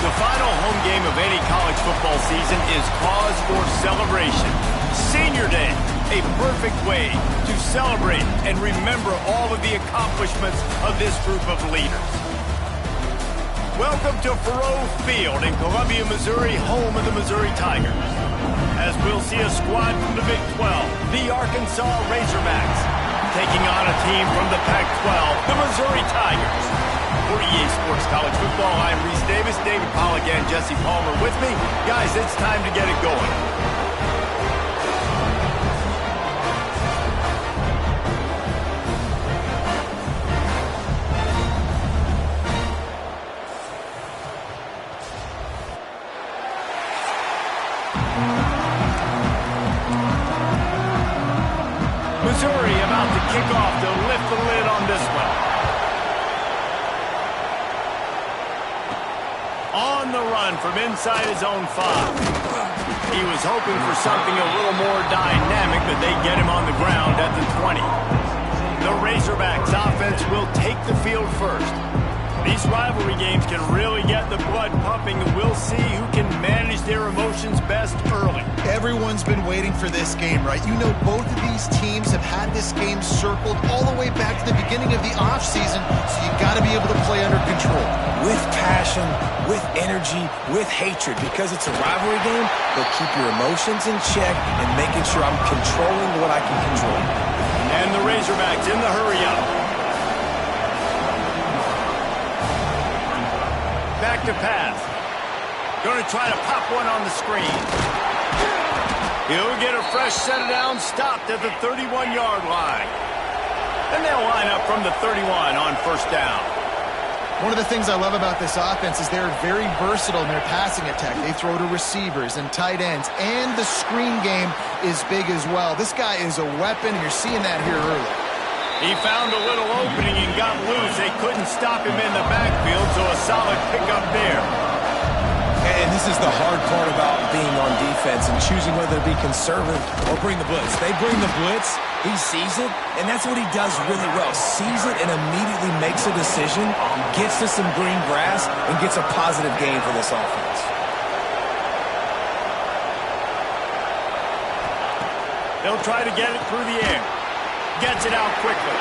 The final home game of any college football season is cause for celebration. Senior Day, a perfect way to celebrate and remember all of the accomplishments of this group of leaders. Welcome to Faurot Field in Columbia, Missouri, home of the Missouri Tigers. As we'll see a squad from the Big 12, the Arkansas Razorbacks, taking on a team from the Pac-12, the Missouri Tigers. For EA Sports College Football, I'm Reese Davis, David Pollack, and Jesse Palmer with me. Guys, it's time to get it going. Missouri about to kick off to lift the lid on this one. On the run from inside his own 5. He was hoping for something a little more dynamic, but they get him on the ground at the 20. The Razorbacks offense will take the field first. These rivalry games can really get the blood pumping, and we'll see who can manage their emotions best early. Everyone's been waiting for this game, right? You know, both of these teams have had this game circled all the way back to the beginning of the offseason, so you got to be able to play under control. With passion, with energy, with hatred, because it's a rivalry game, but keep your emotions in check and making sure I'm controlling what I can control. And the Razorbacks in the hurry-up. Back to pass. Going to try to pop one on the screen. He'll get a fresh set of downs, stopped at the 31-yard line. And they'll line up from the 31 on first down. One of the things I love about this offense is they're very versatile in their passing attack. They throw to receivers and tight ends, and the screen game is big as well. This guy is a weapon, and you're seeing that here early. He found a little opening and got loose. They couldn't stop him in the backfield, so a solid pickup there. And this is the hard part about being on defense and choosing whether to be conservative or bring the blitz. They bring the blitz, he sees it, and that's what he does really well. Sees it and immediately makes a decision, gets to some green grass, and gets a positive gain for this offense. They'll try to get it through the air. Gets it out quickly.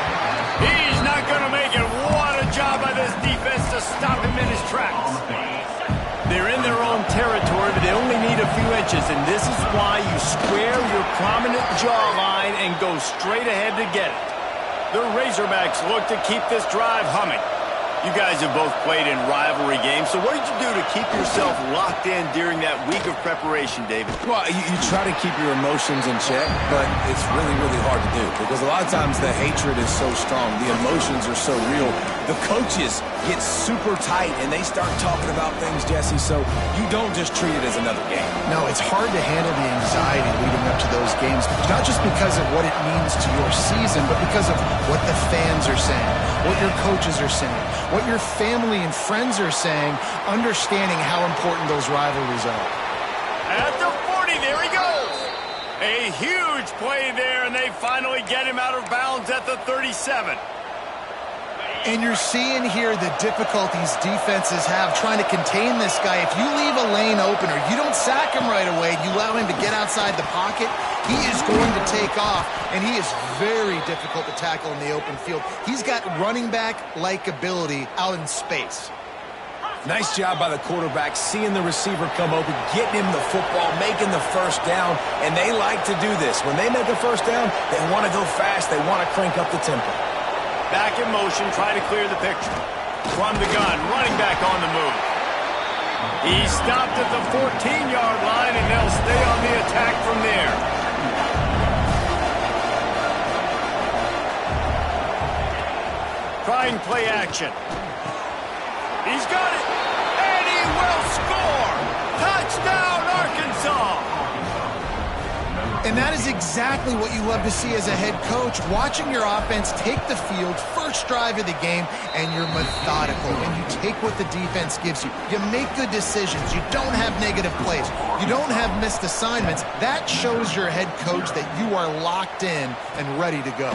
He's not going to make it. What a job by this defense to stop him in his tracks. They're in their own territory, but they only need a few inches, and this is why you square your prominent jawline and go straight ahead to get it. The Razorbacks look to keep this drive humming. You guys have both played in rivalry games, so what did you do to keep yourself locked in during that week of preparation, David? Well, you try to keep your emotions in check, but it's really, really hard to do because a lot of times the hatred is so strong, the emotions are so real. The coaches get super tight, and they start talking about things, Jesse, so you don't just treat it as another game. No, it's hard to handle the anxiety leading up to those games, not just because of what it means to your season, but because of what the fans are saying, what your coaches are saying, what your family and friends are saying, understanding how important those rivalries are. At the 40, there he goes. A huge play there, and they finally get him out of bounds at the 37. And you're seeing here the difficulties defenses have trying to contain this guy. If you leave a lane open or you don't sack him right away, you allow him to get outside the pocket, he is going to take off, and he is very difficult to tackle in the open field. He's got running back-like ability out in space. Nice job by the quarterback, seeing the receiver come open, getting him the football, making the first down, and they like to do this. When they make a first down, they want to go fast, they want to crank up the tempo. Back in motion, try to clear the picture. From the gun, running back on the move. He stopped at the 14-yard line, and they'll stay on the attack from there. Trying play action. He's got it, and he will score! Touchdown, Arkansas! And that is exactly what you love to see as a head coach, watching your offense take the field, first drive of the game, and you're methodical, and you take what the defense gives you. You make good decisions. You don't have negative plays. You don't have missed assignments. That shows your head coach that you are locked in and ready to go.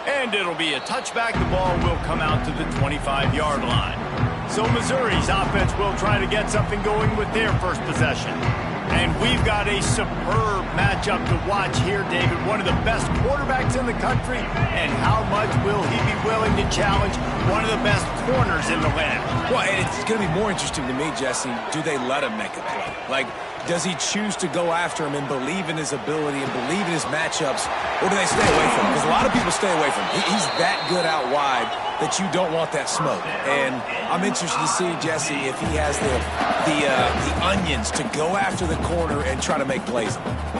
And it'll be a touchback. The ball will come out to the 25-yard line. So Missouri's offense will try to get something going with their first possession. And we've got a superb matchup to watch here, David. One of the best quarterbacks in the country. And how much will he be willing to challenge one of the best corners in the land? Well, and it's going to be more interesting to me, Jesse, do they let him make a play? Like, does he choose to go after him and believe in his ability and believe in his matchups, or do they stay away from him? Because a lot of people stay away from him. He's that good out wide that you don't want that smoke. And I'm interested to see, Jesse, if he has the onions to go after the corner and try to make plays.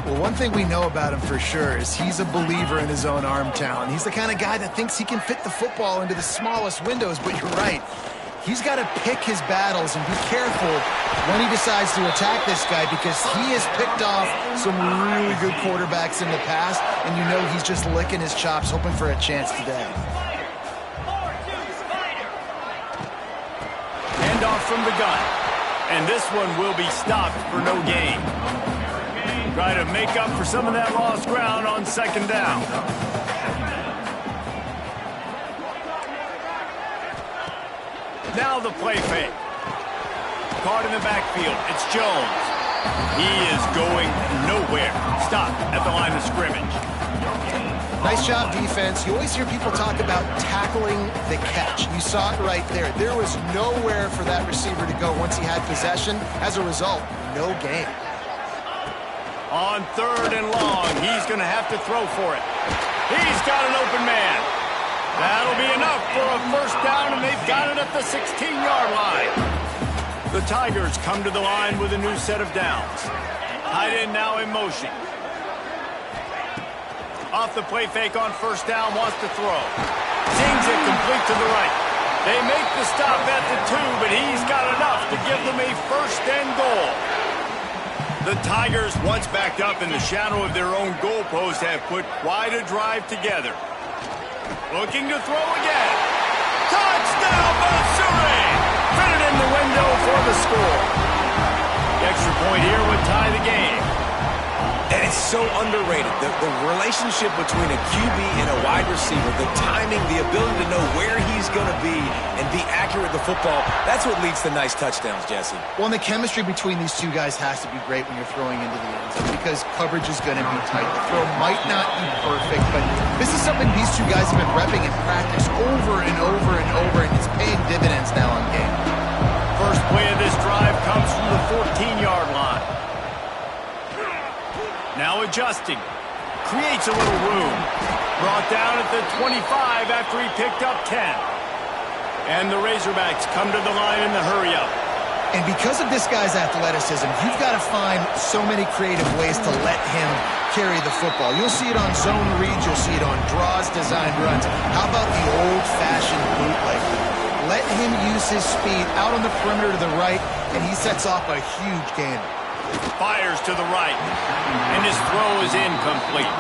Well, one thing we know about him for sure is he's a believer in his own arm talent. He's the kind of guy that thinks he can fit the football into the smallest windows, but you're right. He's got to pick his battles and be careful when he decides to attack this guy, because he has picked off some really good quarterbacks in the past, and you know he's just licking his chops, hoping for a chance today. Handoff from the gun. And this one will be stopped for no gain. Try to make up for some of that lost ground on second down. Now the play fake. Caught in the backfield. It's Jones. He is going nowhere. Stop at the line of scrimmage. Nice job, defense. You always hear people talk about tackling the catch. You saw it right there. There was nowhere for that receiver to go once he had possession. As a result, no gain. On third and long, he's going to have to throw for it. He's got an open man. That'll be enough for a first down, and they've got it at the 16-yard line. The Tigers come to the line with a new set of downs. Tight end now in motion. Off the play fake on first down, wants to throw. Zings it complete to the right. They make the stop at the 2, but he's got enough to give them a first and goal. The Tigers, once backed up in the shadow of their own goalpost, have put quite a drive together. Looking to throw again. Touchdown, Missouri! Fit it in the window for the score. The extra point here would tie the game. And it's so underrated. The relationship between a QB and a wide receiver, the timing, the ability to know where he's going to be and be accurate with the football, that's what leads to nice touchdowns, Jesse. Well, and the chemistry between these two guys has to be great when you're throwing into the end zone, because coverage is going to be tight. The throw might not be perfect, but this is something these two guys have been repping in practice over and over and over, and it's paying dividends now on game. First play of this drive comes from the 14-yard line. Now adjusting. Creates a little room. Brought down at the 25 after he picked up 10. And the Razorbacks come to the line in the hurry-up. And because of this guy's athleticism, you've got to find so many creative ways to let him carry the football. You'll see it on zone reads. You'll see it on draws, designed runs. How about the old-fashioned bootleg? Let him use his speed out on the perimeter to the right, and he sets off a huge gain. Fires to the right, and his throw is incomplete.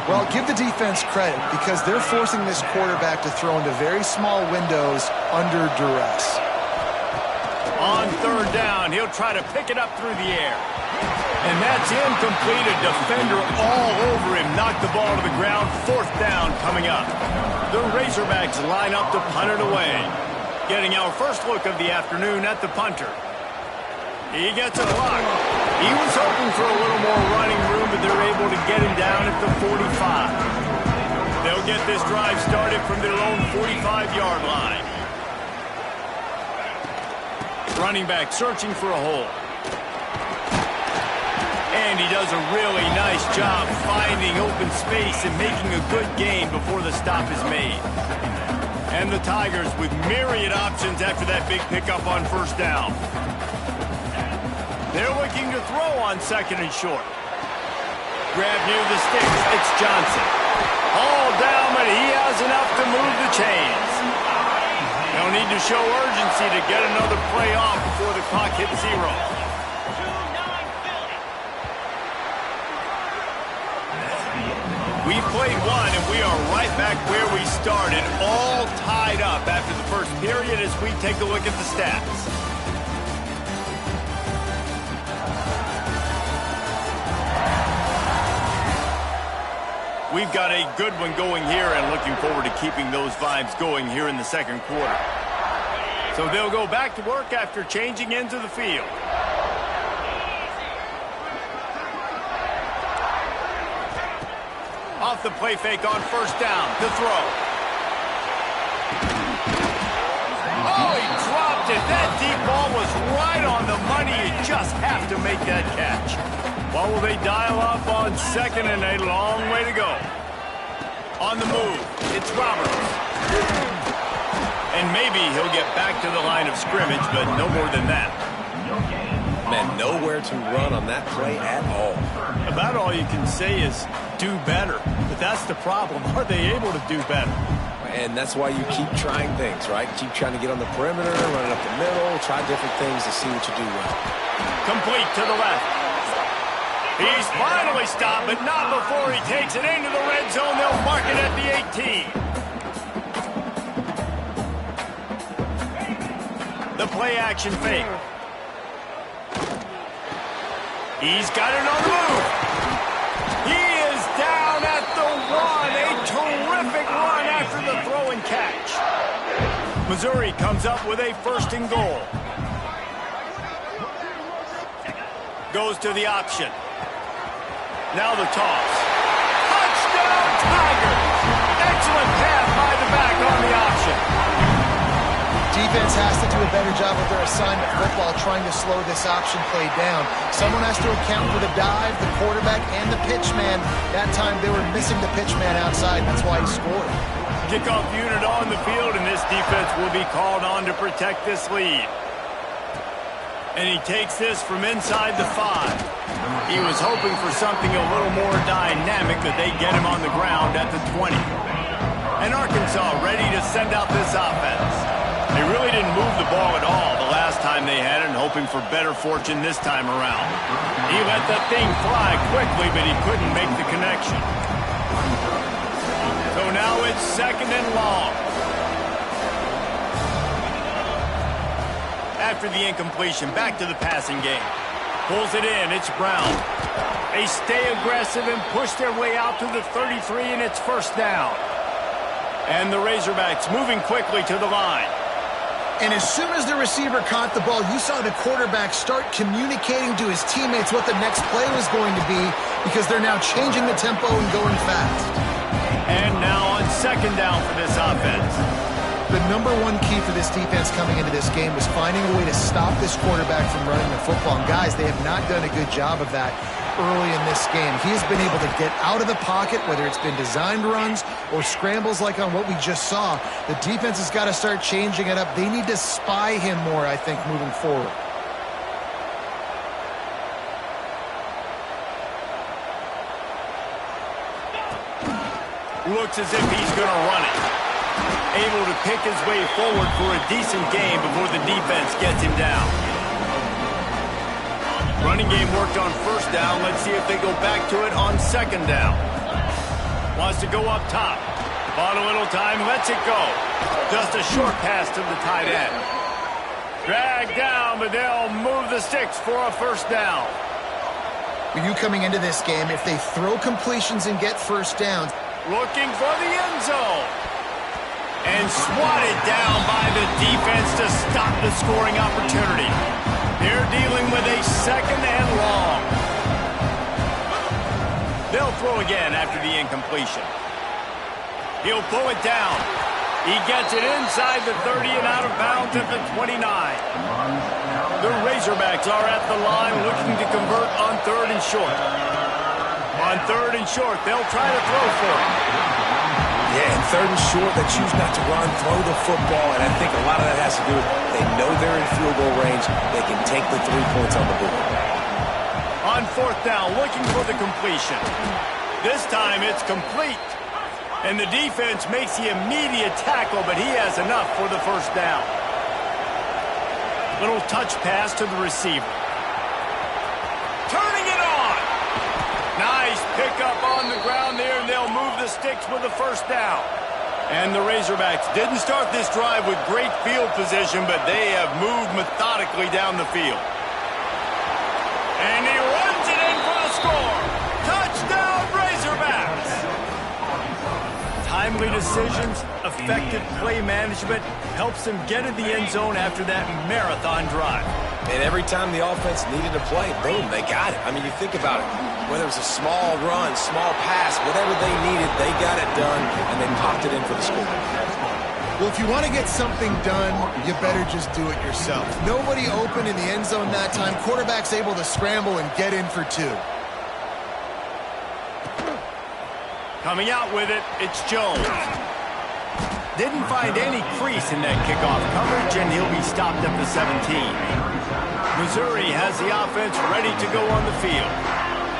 Well, give the defense credit, because they're forcing this quarterback to throw into very small windows under duress. On third down, he'll try to pick it up through the air. And that's incomplete. A defender all over him. Knocked the ball to the ground. Fourth down coming up. The Razorbacks line up to punt it away. Getting our first look of the afternoon at the punter. He gets a block. He was hoping for a little more running room, but they're able to get him down at the 45. They'll get this drive started from their own 45-yard line. Running back searching for a hole. And he does a really nice job finding open space and making a good gain before the stop is made. And the Tigers with myriad options after that big pickup on first down. They're looking to throw on second and short. Grab near the sticks. It's Johnson. All down, but he has enough to move the chains. They'll need to show urgency to get another play off before the clock hits 0. We've played one, and we are right back where we started, all tied up after the first period as we take a look at the stats. We've got a good one going here and looking forward to keeping those vibes going here in the second quarter. So they'll go back to work after changing into the field. Off the play fake on first down to throw. Oh, he dropped it. That deep ball was right on the money. You just have to make that catch. Well, will they dial up on second and a long way to go? On the move, it's Roberts. And maybe he'll get back to the line of scrimmage, but no more than that. Man, nowhere to run on that play at all. About all you can say is do better. But that's the problem. Are they able to do better? And that's why you keep trying things, right? Keep trying to get on the perimeter, running up the middle, try different things to see what you do well. Complete to the left. He's finally stopped, but not before he takes it into the red zone. They'll mark it at the 18. The play action fake. He's got it on the move. He is down at the 1. A terrific run after the throw and catch. Missouri comes up with a first and goal. Goes to the option. Now the toss. Touchdown, Tigers! Excellent pass by the back on the option. Defense has to do a better job with their assignment football, trying to slow this option play down. Someone has to account for the dive, the quarterback, and the pitch man. That time they were missing the pitch man outside. That's why he scored. Kickoff unit on the field, and this defense will be called on to protect this lead. And he takes this from inside the 5. He was hoping for something a little more dynamic, but they get him on the ground at the 20. And Arkansas ready to send out this offense. They really didn't move the ball at all the last time they had it, and hoping for better fortune this time around. He let that thing fly quickly, but he couldn't make the connection. So now it's second and long. After the incompletion, back to the passing game. Pulls it in, it's Brown. They stay aggressive and push their way out to the 33, and it's first down. And the Razorbacks moving quickly to the line. And as soon as the receiver caught the ball, you saw the quarterback start communicating to his teammates what the next play was going to be, because they're now changing the tempo and going fast. And now on second down for this offense. The number one key for this defense coming into this game was finding a way to stop this quarterback from running the football. And guys, they have not done a good job of that early in this game. He has been able to get out of the pocket, whether it's been designed runs or scrambles like on what we just saw. The defense has got to start changing it up. They need to spy him more, I think, moving forward. Looks as if he's going to run it. Able to pick his way forward for a decent game before the defense gets him down. Running game worked on first down. Let's see if they go back to it on second down. Wants to go up top. Bought a little time, lets it go. Just a short pass to the tight end. Dragged down, but they'll move the sticks for a first down. With you coming into this game, if they throw completions and get first downs. Looking for the end zone. And swatted down by the defense to stop the scoring opportunity. They're dealing with a second and long. They'll throw again after the incompletion. He'll pull it down. He gets it inside the 30 and out of bounds at the 29. The Razorbacks are at the line looking to convert on third and short. On third and short, they'll try to throw for it. Yeah, and third and short, they choose not to run, throw the football, and I think a lot of that has to do with they know they're in field goal range. They can take the 3 points on the board. On fourth down, looking for the completion. This time it's complete. And the defense makes the immediate tackle, but he has enough for the first down. Little touch pass to the receiver. Turning it on. Nice pickup on the ground there, and they'll move the sticks with the first down. And the Razorbacks didn't start this drive with great field position, but they have moved methodically down the field. And he runs it in for the score. Touchdown, Razorbacks. timely decisions, effective play management helps them get in the end zone after that marathon drive. And every time the offense needed a play, boom, they got it. I mean, you think about it. Whether it was a small run, small pass, whatever they needed, they got it done, and they popped it in for the score. Well, if you want to get something done, you better just do it yourself. Nobody open in the end zone that time. Quarterback's able to scramble and get in for 2. Coming out with it, it's Jones. Didn't find any crease in that kickoff coverage, and he'll be stopped at the 17. Missouri has the offense ready to go on the field.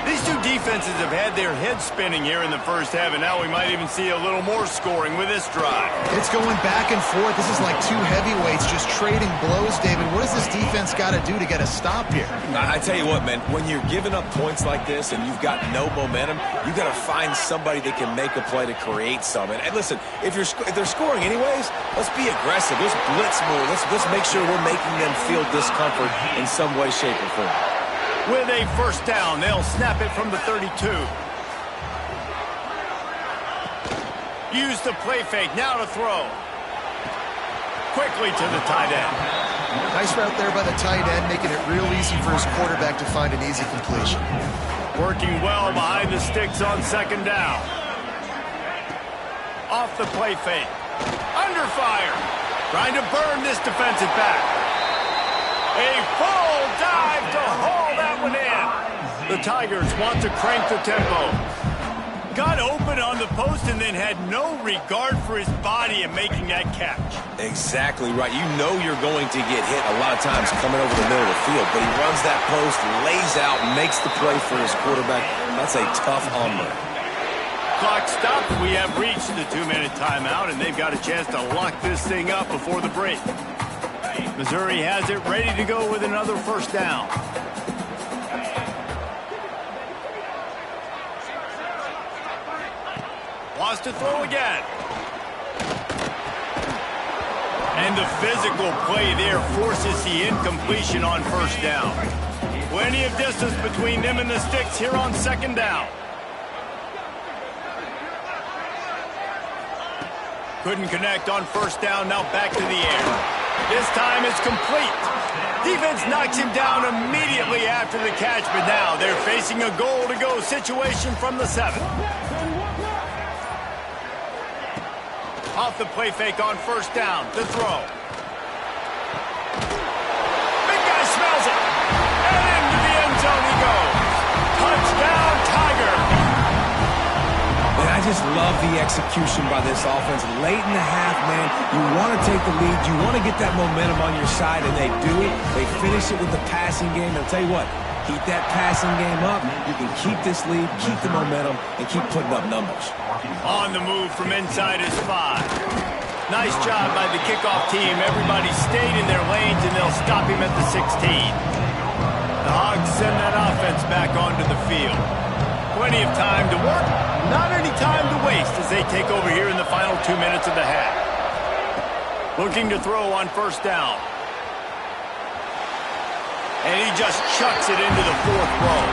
These two defenses have had their heads spinning here in the first half, and now we might even see a little more scoring with this drive. It's going back and forth. This is like two heavyweights just trading blows, David. What does this defense got to do to get a stop here? I tell you what, man, when you're giving up points like this and you've got no momentum, you've got to find somebody that can make a play to create some. And listen, if they're scoring anyways, let's be aggressive. Let's blitz more. Let's make sure we're making them feel discomfort in some way, shape, or form. With a first down, they'll snap it from the 32. Use the play fake, now to throw. Quickly to the tight end. Nice route there by the tight end, making it real easy for his quarterback to find an easy completion. Working well behind the sticks on second down. Off the play fake. Under fire. Trying to burn this defensive back. A full dive to haul that one in. The Tigers want to crank the tempo. Got open on the post and then had no regard for his body in making that catch. Exactly right. You know you're going to get hit a lot of times coming over the middle of the field, but he runs that post, lays out, makes the play for his quarterback. That's a tough hombre. Clock stopped. We have reached the 2-minute timeout, and they've got a chance to lock this thing up before the break. Missouri has it ready to go with another first down. Wants to throw again. And the physical play there forces the incompletion on first down. Plenty of distance between them and the sticks here on second down. Couldn't connect on first down, now back to the air. This time it's complete. Defense knocks him down immediately after the catch, but now they're facing a goal-to-go situation from the 7. Off the play fake on first down, the throw. Big guy smells it. And into the end zone he goes. Touchdown, Tiger. And I just love the execution by this offense. Late in the half, man, you want to take the lead. You want to get that momentum on your side, and they do it. They finish it with the passing game. I'll tell you what, keep that passing game up. You can keep this lead, keep the momentum, and keep putting up numbers. On the move from inside his 5. Nice job by the kickoff team. Everybody stayed in their lanes, and they'll stop him at the 16. The Hogs send that offense back onto the field. Plenty of time to work, not any time to waste as they take over here in the final 2 minutes of the half. Looking to throw on first down. And he just chucks it into the 4th row.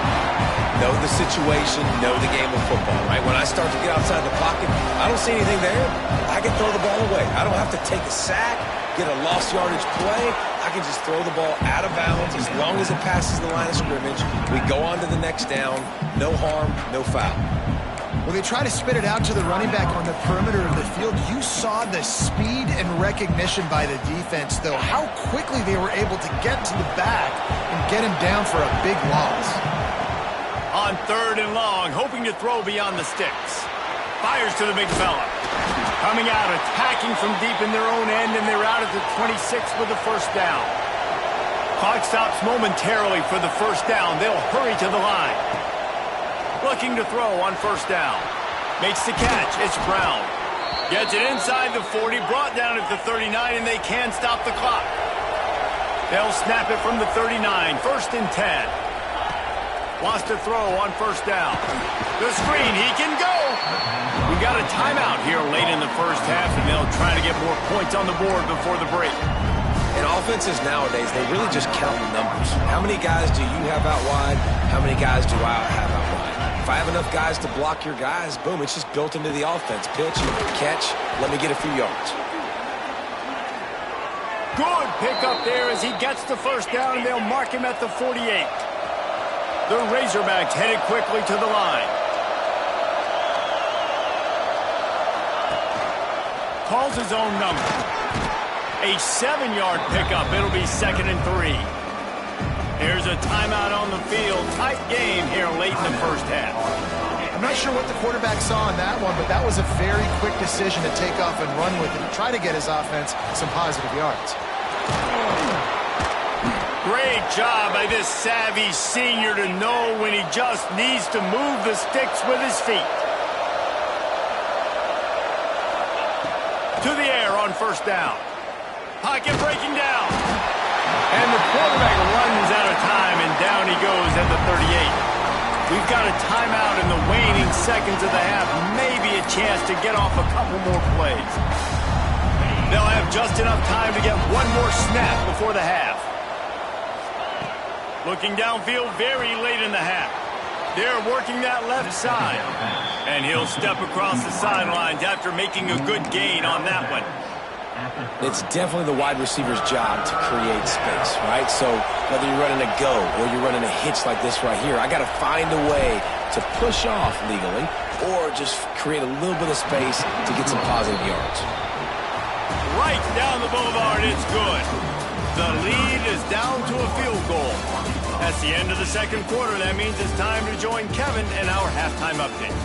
Know the situation, know the game of football, right? When I start to get outside the pocket, I don't see anything there. I can throw the ball away. I don't have to take a sack, get a lost yardage play. I can just throw the ball out of bounds as long as it passes the line of scrimmage. We go on to the next down. No harm, no foul. Well, they try to spit it out to the running back on the perimeter of the field. You saw the speed and recognition by the defense, though, how quickly they were able to get to the back and get him down for a big loss. On 3rd and long, hoping to throw beyond the sticks. Fires to the big fella. Coming out, attacking from deep in their own end, and they're out at the 26 with the first down. Clock stops momentarily for the first down. They'll hurry to the line. Looking to throw on first down. Makes the catch. It's Brown. Gets it inside the 40, brought down at the 39, and they can stop the clock. They'll snap it from the 39, 1st and 10. Wants to throw on first down. The screen, he can go. We got a timeout here late in the first half, and they'll try to get more points on the board before the break. And offenses nowadays, they really just count the numbers. How many guys do you have out wide? How many guys do I have out wide? if I have enough guys to block your guys, boom, it's just built into the offense. Pitch, catch, let me get a few yards. Good pickup there as he gets the first down, and they'll mark him at the 48. The Razorbacks headed quickly to the line. Calls his own number. A 7-yard pickup. It'll be 2nd and 3. Here's a timeout on the field. Tight game here late in the first half. I'm not sure what the quarterback saw in that one, but that was a very quick decision to take off and run with it and try to get his offense some positive yards. Great job by this savvy senior to know when he just needs to move the sticks with his feet. To the air on first down. Pocket breaking down. And the quarterback runs out of time, and down he goes at the 38. We've got a timeout in the waning seconds of the half. Maybe a chance to get off a couple more plays. They'll have just enough time to get one more snap before the half. Looking downfield very late in the half. They're working that left side. And he'll step across the sidelines after making a good gain on that one. It's definitely the wide receiver's job to create space, right? So whether you're running a go or you're running a hitch like this right here, I got to find a way to push off legally or just create a little bit of space to get some positive yards. Right down the boulevard, it's good. The lead is down to a field goal. That's the end of the second quarter. That means it's time to join Kevin and our halftime update.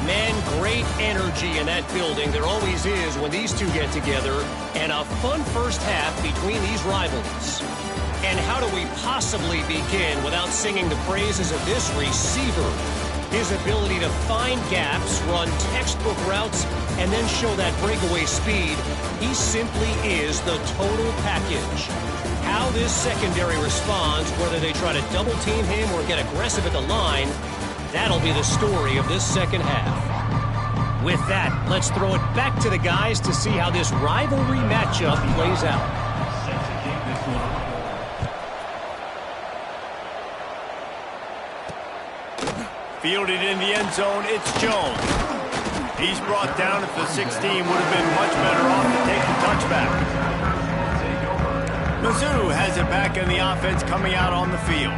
Man, great energy in that building. There always is when these two get together. And a fun first half between these rivals. And how do we possibly begin without singing the praises of this receiver? His ability to find gaps, run textbook routes, and then show that breakaway speed. He simply is the total package. How this secondary responds, whether they try to double-team him or get aggressive at the line, that'll be the story of this second half. With that, let's throw it back to the guys to see how this rivalry matchup plays out. Fielded in the end zone, it's Jones. He's brought down at the 16, would have been much better off to take the touchback. Mizzou has it back in the offense coming out on the field.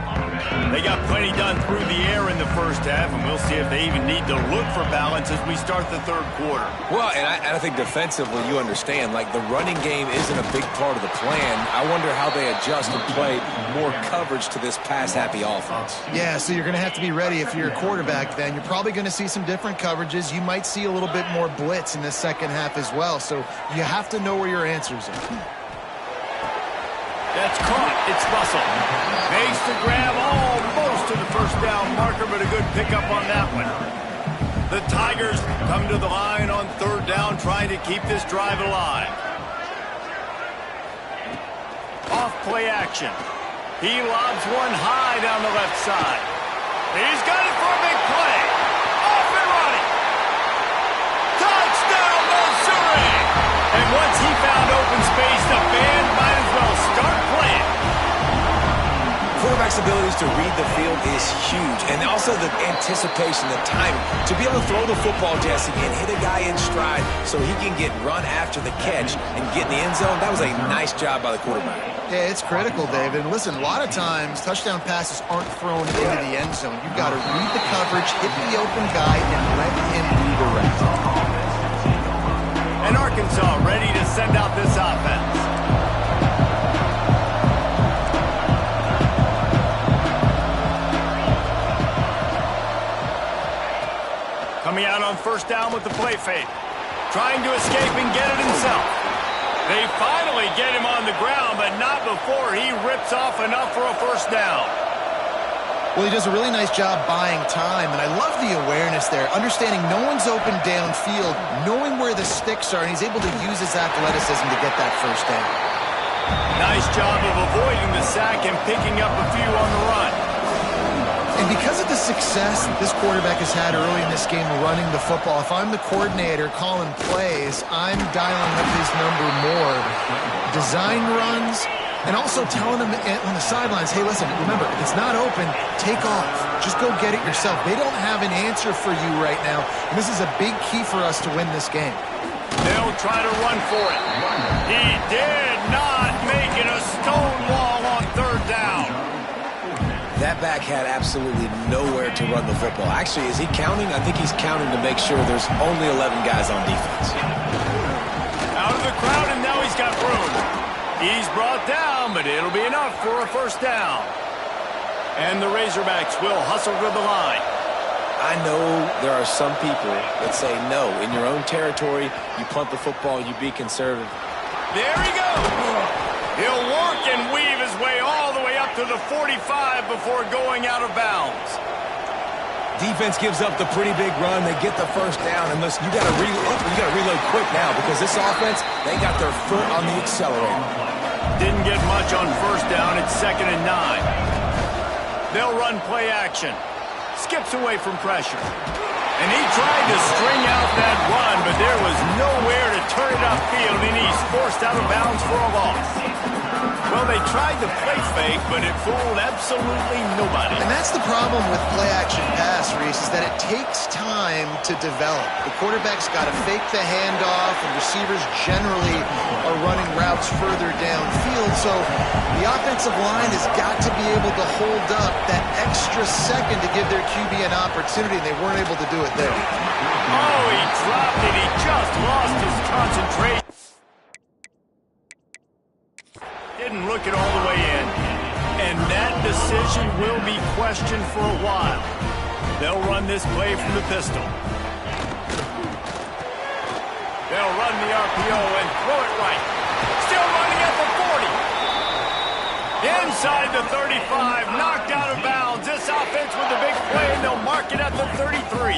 They got plenty done through the air in the first half, and we'll see if they even need to look for balance as we start the third quarter. Well, and I think defensively, you understand, like the running game isn't a big part of the plan. I wonder how they adjust and play more coverage to this pass-happy offense. Yeah, so you're going to have to be ready if you're a quarterback then. You're probably going to see some different coverages. You might see a little bit more blitz in the second half as well, so you have to know where your answers are. That's caught. It's Russell. Makes the grab almost to the first down marker, but a good pickup on that one. The Tigers come to the line on third down, trying to keep this drive alive. Off play action. He lobs one high down the left side. He's got it for a big play. Off and running. Touchdown, Missouri! And once he found open space, the band might as well start playing. Quarterback's abilities to read the field is huge, and also the anticipation, the timing. To be able to throw the football, Jesse, and hit a guy in stride so he can get run after the catch and get in the end zone, that was a nice job by the quarterback. Yeah, it's critical, David. And listen, a lot of times touchdown passes aren't thrown into the end zone. You've got to read the coverage, hit the open guy, and let him do the rest. And Arkansas ready to send out this offense. Coming out on first down with the play fake. Trying to escape and get it himself. They finally get him on the ground, but not before he rips off enough for a first down. Well, he does a really nice job buying time, and I love the awareness there, understanding no one's open downfield, knowing where the sticks are, and he's able to use his athleticism to get that first down. Nice job of avoiding the sack and picking up a few on the run. And because of the success that this quarterback has had early in this game running the football, if I'm the coordinator calling plays, I'm dialing up his number more. Design runs, And also telling them on the sidelines, hey, listen, remember, if it's not open, take off. Just go get it yourself. They don't have an answer for you right now. And this is a big key for us to win this game. They'll try to run for it. He did not make it a stone wall on third down. That back had absolutely nowhere to run the football. Actually, is he counting? I think he's counting to make sure there's only 11 guys on defense. Out of the crowd, and now he's got room. He's brought down, but it'll be enough for a first down. And the Razorbacks will hustle to the line. I know there are some people that say, no, in your own territory, you punt the football, you be conservative. There he goes. He'll work and weave his way all the way up to the 45 before going out of bounds. Defense gives up the pretty big run. They get the first down. And listen, you got to reload quick now because this offense, they got their foot on the accelerator. Didn't get much on first down. It's 2nd and 9. They'll run play action. Skips away from pressure. And he tried to string out that run, but there was nowhere to turn it upfield, and he's forced out of bounds for a loss. Well, they tried the play fake, but it fooled absolutely nobody. And that's the problem with play-action pass, Reese, is that it takes time to develop. The quarterback's got to fake the handoff, and receivers generally are running routes further downfield. So the offensive line has got to be able to hold up that extra second to give their QB an opportunity, and they weren't able to do it there. Oh, he dropped it. He just lost his concentration. Didn't look it all the way in. And that decision will be questioned for a while. They'll run this play from the pistol. They'll run the RPO and throw it right. Still running at the 40. Inside the 35, knocked out of bounds. This offense with a big play, and they'll mark it at the 33.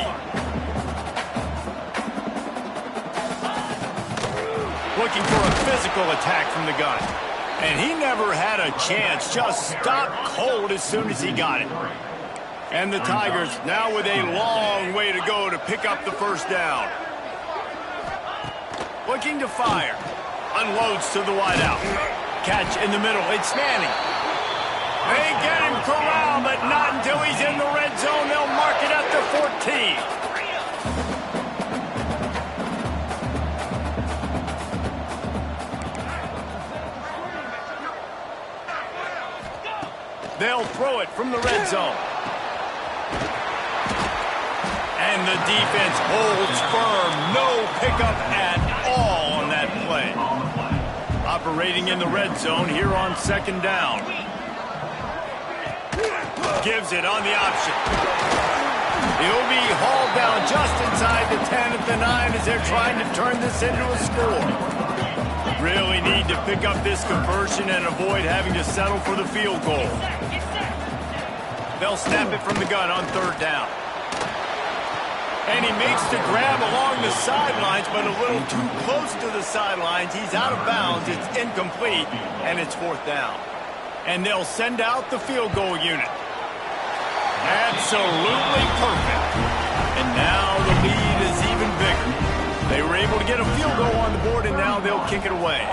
Looking for a physical attack from the gun. And he never had a chance, just stopped cold as soon as he got it. And the Tigers now with a long way to go to pick up the first down. Looking to fire. Unloads to the wideout. Catch in the middle. It's Manning. They get him corralled, but not until he's in the red zone. They'll mark it at the 14. They'll throw it from the red zone. And the defense holds firm. No pickup at all on that play. Operating in the red zone here on 2nd down. Gives it on the option. He'll be hauled down just inside the 10 at the 9 as they're trying to turn this into a score. Really need to pick up this conversion and avoid having to settle for the field goal. They'll snap it from the gun on 3rd down. And he makes the grab along the sidelines, but a little too close to the sidelines. He's out of bounds. It's incomplete, and it's 4th down. And they'll send out the field goal unit. Absolutely perfect. And now the lead is even bigger. They were able to get a field goal on the board, and now they'll kick it away.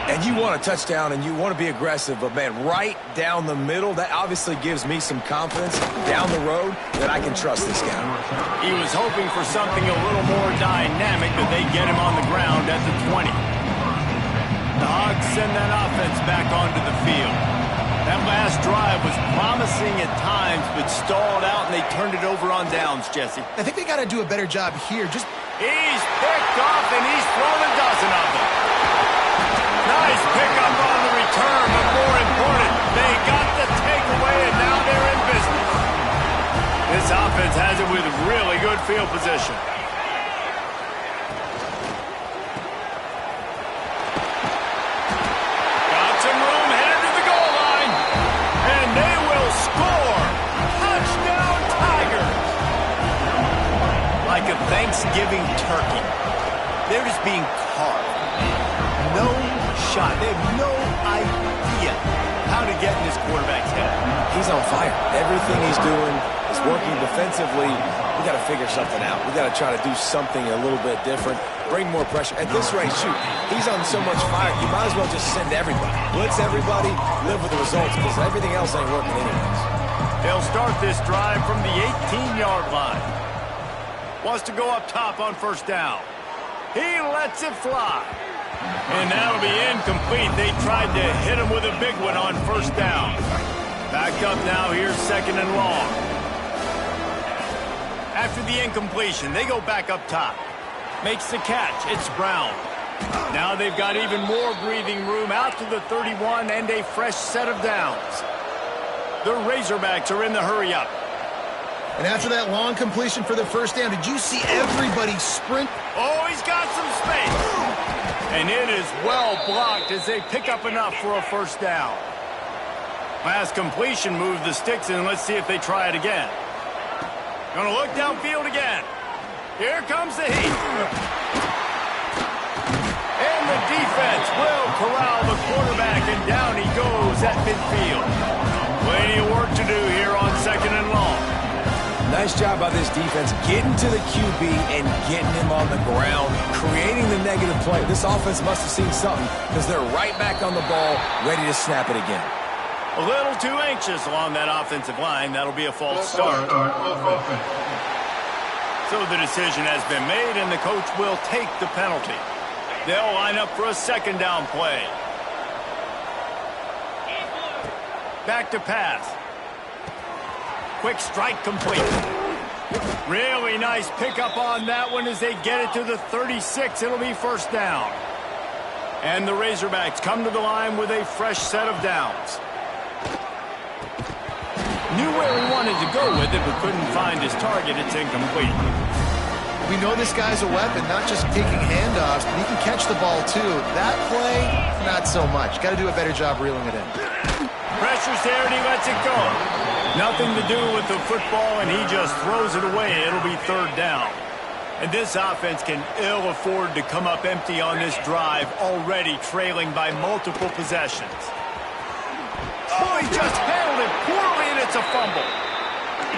And you want a touchdown, and you want to be aggressive, but, man, right down the middle, that obviously gives me some confidence down the road that I can trust this guy. He was hoping for something a little more dynamic, but they get him on the ground at the 20. The Hogs send that offense back onto the field. That last drive was promising at times, but stalled out, and they turned it over on downs, Jesse. I think they got to do a better job here. He's picked off, and he's thrown a dozen of them. Nice pickup on the return, but more important, they got the takeaway, and now they're in business. This offense has it with really good field position. Got some room, headed to the goal line, and they will score. Touchdown, Tigers. Like a Thanksgiving turkey, they're just being carved. No shot. They have no idea how to get in his quarterback's head? He's on fire. Everything he's doing is working defensively. We got to figure something out. We got to try to do something a little bit different, bring more pressure. At this rate, shoot, he's on so much fire, you might as well just send everybody. Blitz everybody, live with the results, because everything else ain't working anyways. They'll start this drive from the 18-yard line. Wants to go up top on first down. He lets it fly. And that'll be incomplete. They tried to hit him with a big one on first down. Backed up now, here's second and long. After the incompletion, they go back up top. Makes the catch. It's Brown. Now they've got even more breathing room out to the 31 and a fresh set of downs. The Razorbacks are in the hurry-up. And after that long completion for the first down, did you see everybody sprint? Oh, he's got some space. And it is well blocked as they pick up enough for a first down. Last completion moved the sticks in. Let's see if they try it again. Gonna look downfield again. Here comes the heat. And the defense will corral the quarterback, and down he goes at midfield. Plenty of work to do here on second and long. Nice job by this defense getting to the QB and getting him on the ground, creating the negative play. This offense must have seen something because they're right back on the ball, ready to snap it again. A little too anxious along that offensive line. That'll be a false start. So the decision has been made, and the coach will take the penalty. They'll line up for a second down play. Back to pass. Quick strike complete. Really nice pickup on that one as they get it to the 36. It'll be first down. And the Razorbacks come to the line with a fresh set of downs. Knew where he wanted to go with it, but couldn't find his target. It's incomplete. We know this guy's a weapon, not just taking handoffs, but he can catch the ball too. That play, not so much. Got to do a better job reeling it in. Pressure's there, and he lets it go. Nothing to do with the football, and he just throws it away. It'll be third down. And this offense can ill afford to come up empty on this drive, already trailing by multiple possessions. Oh, he just handled it poorly, and it's a fumble.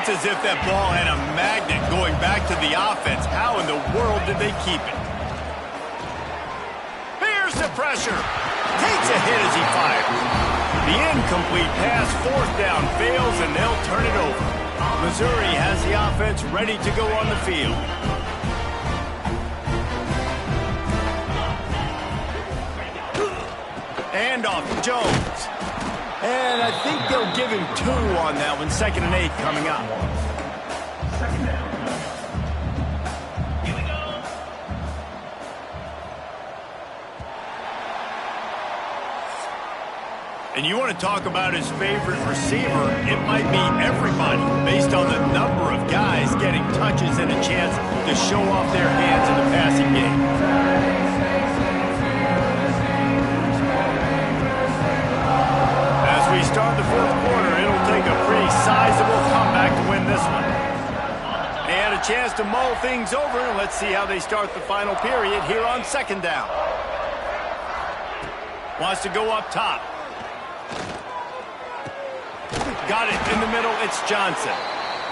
It's as if that ball had a magnet going back to the offense. How in the world did they keep it? Here's the pressure. Takes a hit as he fires. The incomplete pass, fourth down, fails, and they'll turn it over. Missouri has the offense ready to go on the field. Handoff to Jones. And I think they'll give him 2 on that one. 2nd and 8 coming up. Here we go. And you want to talk about his favorite receiver, it might be everybody, based on the number of guys getting touches and a chance to show off their hands in the passing game. We start the fourth quarter. It'll take a pretty sizable comeback to win this one. They had a chance to mull things over. Let's see how they start the final period here on second down. Wants to go up top. Got it in the middle. It's Johnson.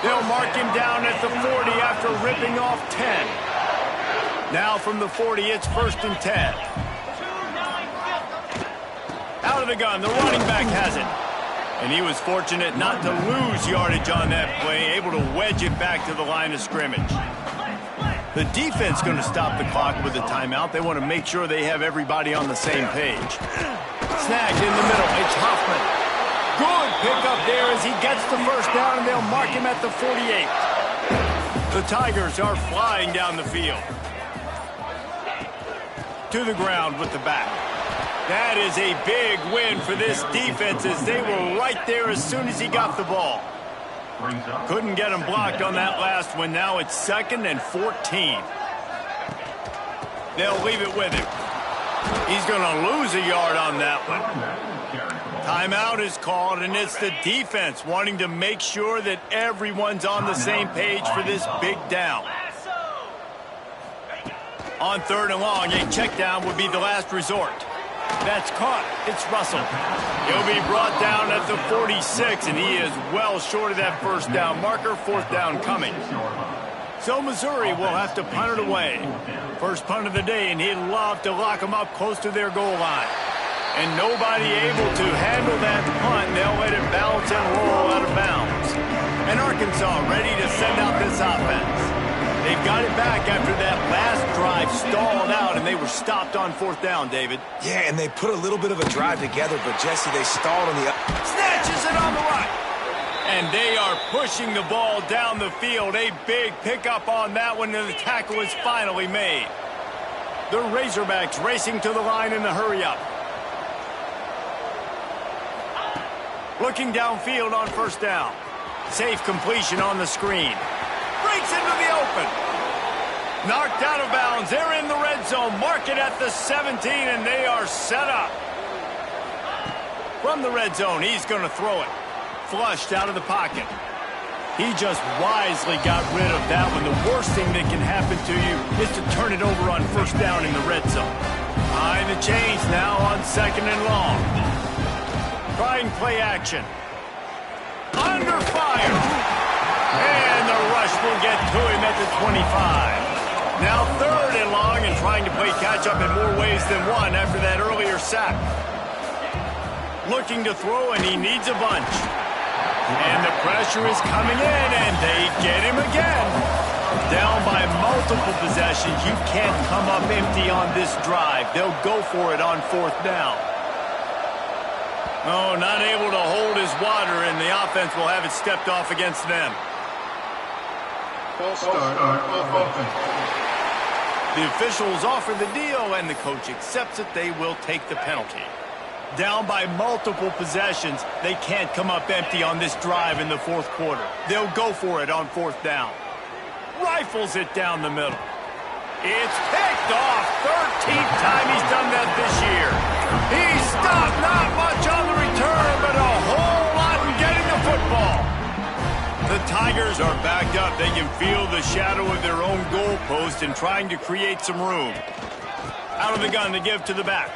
They'll mark him down at the 40 after ripping off 10. Now from the 40, it's 1st and 10. Out of the gun, the running back has it. And he was fortunate not to lose yardage on that play, able to wedge it back to the line of scrimmage. The defense going to stop the clock with a timeout. They want to make sure they have everybody on the same page. Snagged in the middle, it's Hoffman. Good pickup there as he gets the first down, and they'll mark him at the 48. The Tigers are flying down the field. To the ground with the back. That is a big win for this defense as they were right there as soon as he got the ball. Couldn't get him blocked on that last one. Now it's 2nd and 14. They'll leave it with him. He's going to lose a yard on that one. Timeout is called, and it's the defense wanting to make sure that everyone's on the same page for this big down. On 3rd and long, a check down would be the last resort. That's caught. It's Russell. He'll be brought down at the 46, and he is well short of that first down marker. Fourth down coming. So Missouri will have to punt it away. First punt of the day, and he'd love to lock them up close to their goal line. And nobody able to handle that punt. They'll let it bounce and roll out of bounds. And Arkansas ready to send out this offense. They've got it back after that last drive stalled out, and they were stopped on fourth down, David. Yeah, and they put a little bit of a drive together, but Jesse, they stalled on the snatches it on the right. And they are pushing the ball down the field. A big pickup on that one, and the tackle is finally made. The Razorbacks racing to the line in the hurry-up. Looking downfield on first down. Safe completion on the screen. Breaks into the open. Knocked out of bounds. They're in the red zone. Mark it at the 17, and they are set up. From the red zone, he's going to throw it. Flushed out of the pocket. He just wisely got rid of that one. The worst thing that can happen to you is to turn it over on first down in the red zone. Behind the chains now on second and long. Trying play action. Under fire. And the rush will get to him at the 25. Now third and long, and trying to play catch-up in more ways than one after that earlier sack. Looking to throw, and he needs a bunch. And the pressure is coming in, and they get him again. Down by multiple possessions. You can't come up empty on this drive. They'll go for it on fourth down. No, not able to hold his water, and the offense will have it stepped off against them. False start on offense. The officials offer the deal, and the coach accepts it. They will take the penalty. Down by multiple possessions. They can't come up empty on this drive in the fourth quarter. They'll go for it on fourth down. Rifles it down the middle. It's picked off. 13th time he's done that this year. He stopped not much on the return, but a whole lot in getting the football. The Tigers are backed up. They can feel the shadow of their own goalpost and trying to create some room. Out of the gun to give to the back.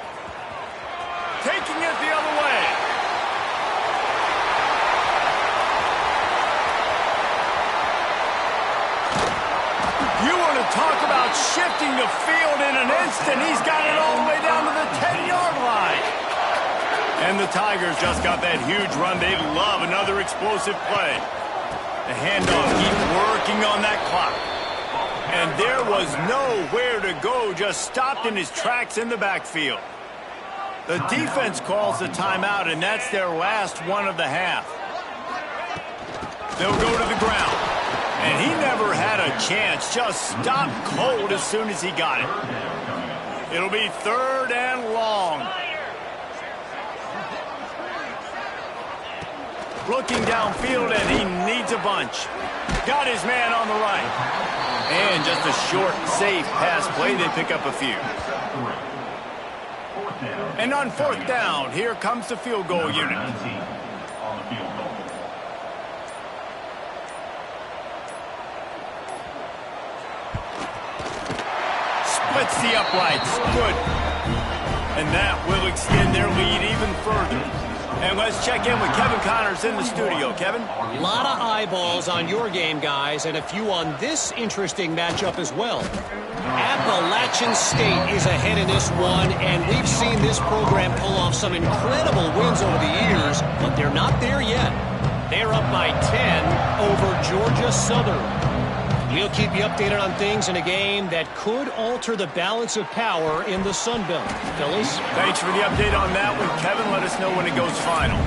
Taking it the other way. You want to talk about shifting the field in an instant. He's got it all the way down to the 10-yard line. And the Tigers just got that huge run. They love another explosive play. The handoff keeps working on that clock. And there was nowhere to go, just stopped in his tracks in the backfield. The defense calls the timeout, and that's their last one of the half. They'll go to the ground. And he never had a chance, just stopped cold as soon as he got it. It'll be third and long. Looking downfield, and he needs a bunch. Got his man on the right. And just a short, safe pass play. They pick up a few. And on fourth down, here comes the field goal unit. Splits the uprights. Good. And that will extend their lead even further. And let's check in with Kevin Connors in the studio. Kevin? A lot of eyeballs on your game, guys, and a few on this interesting matchup as well. Appalachian State is ahead in this one, and we've seen this program pull off some incredible wins over the years, but they're not there yet. They're up by 10 over Georgia Southern. We'll keep you updated on things in a game that could alter the balance of power in the Sun Belt. Fellas? Thanks for the update on that one, Kevin. Let us know when it goes final.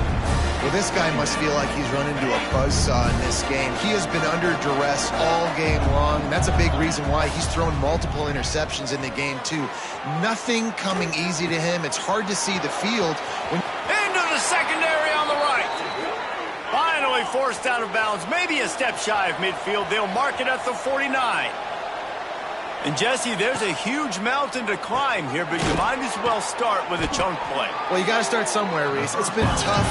Well, this guy must feel like he's run into a buzzsaw in this game. He has been under duress all game long, and that's a big reason why he's thrown multiple interceptions in the game, too. Nothing coming easy to him. It's hard to see the field. Into the secondary on the right. Finally forced out of bounds. Maybe a step shy of midfield. They'll mark it at the 49. And, Jesse, there's a huge mountain to climb here, but you might as well start with a chunk play. Well, you got to start somewhere, Reese. It's been tough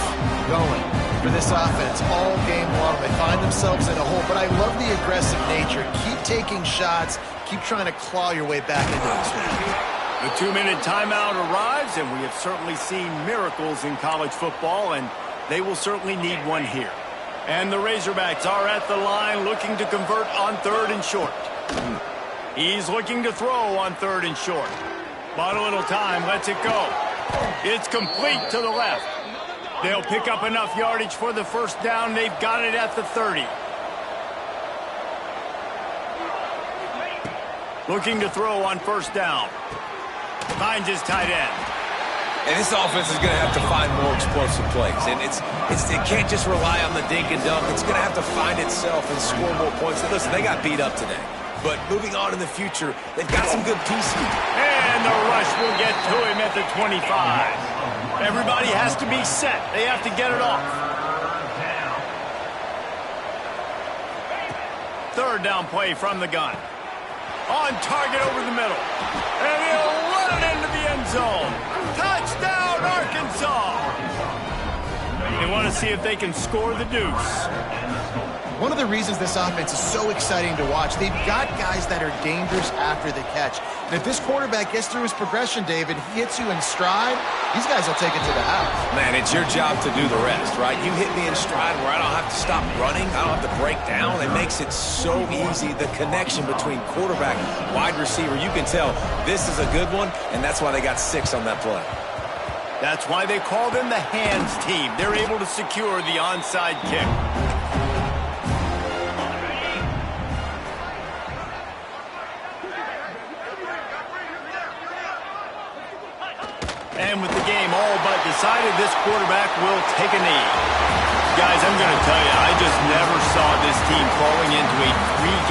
going for this offense all game long. They find themselves in a hole, but I love the aggressive nature. Keep taking shots. Keep trying to claw your way back into this one. The 2-minute timeout arrives, and we have certainly seen miracles in college football, and they will certainly need one here. And the Razorbacks are at the line looking to convert on 3rd and short. He's looking to throw on 3rd and short. Bought a little time, lets it go. It's complete to the left. They'll pick up enough yardage for the first down. They've got it at the 30. Looking to throw on 1st down. Finds his tight end. And this offense is going to have to find more explosive plays. And it can't just rely on the dink and dunk. It's going to have to find itself and score more points. And listen, they got beat up today. But moving on in the future, they've got some good pieces. And the rush will get to him at the 25. Everybody has to be set. They have to get it off. 3rd down play from the gun. On target over the middle. And he'll run it into the end zone. Touchdown, Arkansas! They want to see if they can score the deuce. One of the reasons this offense is so exciting to watch, they've got guys that are dangerous after the catch. And if this quarterback gets through his progression, David, he hits you in stride, these guys will take it to the house. Man, it's your job to do the rest, right? You hit me in stride where I don't have to stop running. I don't have to break down. It makes it so easy. The connection between quarterback and wide receiver, you can tell this is a good one, and that's why they got 6 on that play. That's why they call them the hands team. They're able to secure the onside kick. And with the game all but decided, this quarterback will take a knee. Guys, I'm going to tell you, I just never saw this team falling into a 3-game